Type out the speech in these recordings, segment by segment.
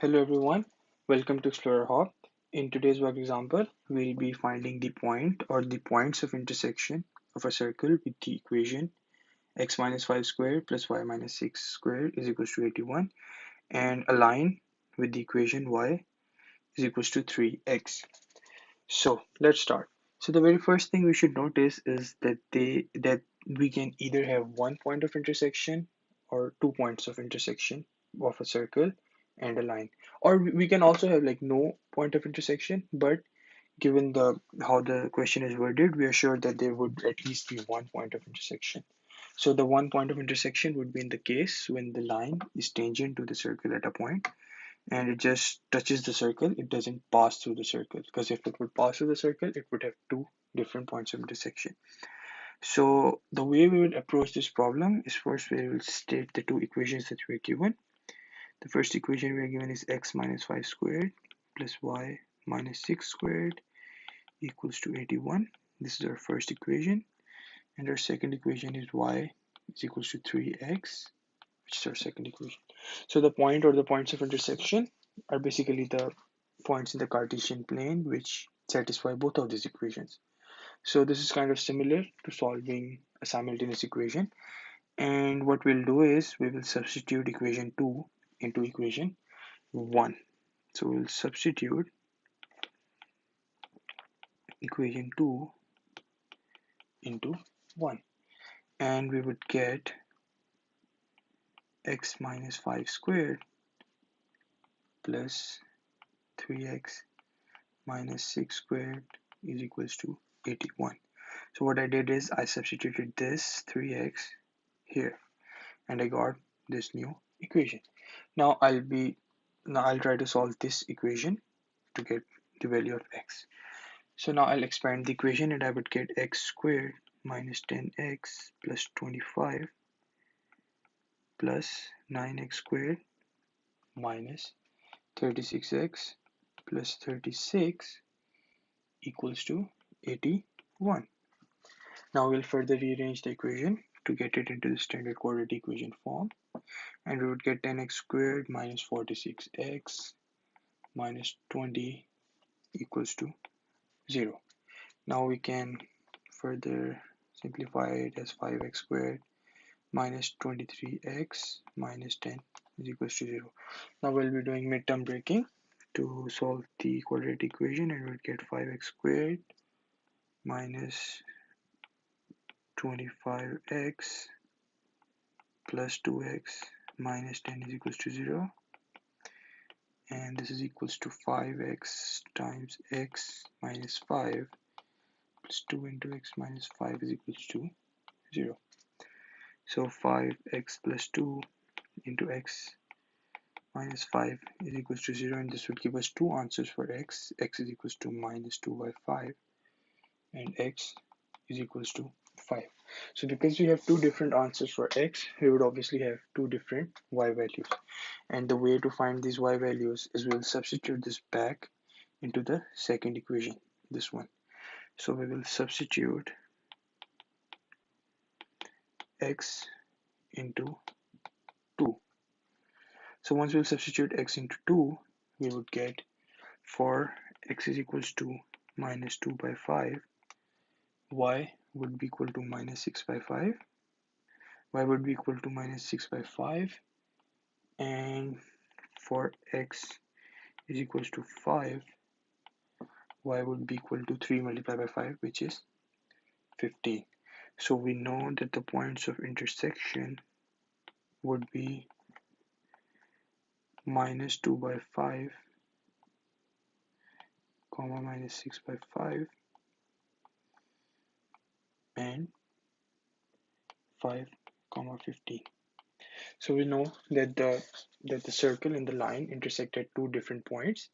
Hello everyone, welcome to Explorer Hub. In today's work example, we'll be finding the point or the points of intersection of a circle with the equation x minus 5 squared plus y minus 6 squared is equals to 81 and a line with the equation y is equals to 3x. So let's start. So the very first thing we should notice is that we can either have one point of intersection or 2 points of intersection of a circle and a line. Or we can also have like no point of intersection, but given the how the question is worded, we are sure that there would at least be one point of intersection. So the one point of intersection would be in the case when the line is tangent to the circle at a point and it just touches the circle, it doesn't pass through the circle. Because if it would pass through the circle, it would have two different points of intersection. So the way we will approach this problem is first we will state the two equations that we are given. The first equation we are given is x minus 5 squared plus y minus 6 squared equals to 81. This is our first equation. And our second equation is y is equals to 3x, which is our second equation. So the point or the points of intersection are basically the points in the Cartesian plane which satisfy both of these equations. So this is kind of similar to solving a simultaneous equation. And what we'll do is we will substitute equation 2 into equation 1. So we'll substitute equation 2 into 1. And we would get x minus 5 squared plus 3x minus 6 squared is equals to 81. So what I did is I substituted this 3x here and I got this new equation. Now I'll try to solve this equation to get the value of x. So now I'll expand the equation and I would get x squared minus 10x plus 25 plus 9x squared minus 36x plus 36 equals to 81. Now we'll further rearrange the equation to get it into the standard quadratic equation form, and we would get 10x squared minus 46x minus 20 equals to 0. Now we can further simplify it as 5x squared minus 23x minus 10 is equals to 0. Now we'll be doing midterm breaking to solve the quadratic equation, and we'll get 5x squared minus 25x plus 2x minus 10 is equals to 0, and this is equals to 5x times x minus 5 plus 2 into x minus 5 is equals to 0. So 5x plus 2 into x minus 5 is equals to 0, and this would give us two answers for x. X is equals to minus 2 by 5 and x is equals to 5. So because we have two different answers for x, we would obviously have two different y values. And the way to find these y values is we'll substitute this back into the second equation, this one. So we will substitute x into 2. So once we'll substitute x into 2, we would get for x is equals to minus 2 by 5, y would be equal to minus 6 by 5. Y would be equal to minus 6 by 5, and for x is equals to 5, y would be equal to 3 multiplied by 5, which is 15. So we know that the points of intersection would be minus 2 by 5, comma minus 6 by 5, and 5, comma 15. So we know that the circle and the line intersect at two different points,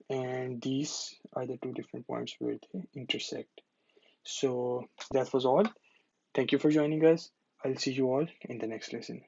and these are the two different points where they intersect. So that was all. Thank you for joining us. I'll see you all in the next lesson.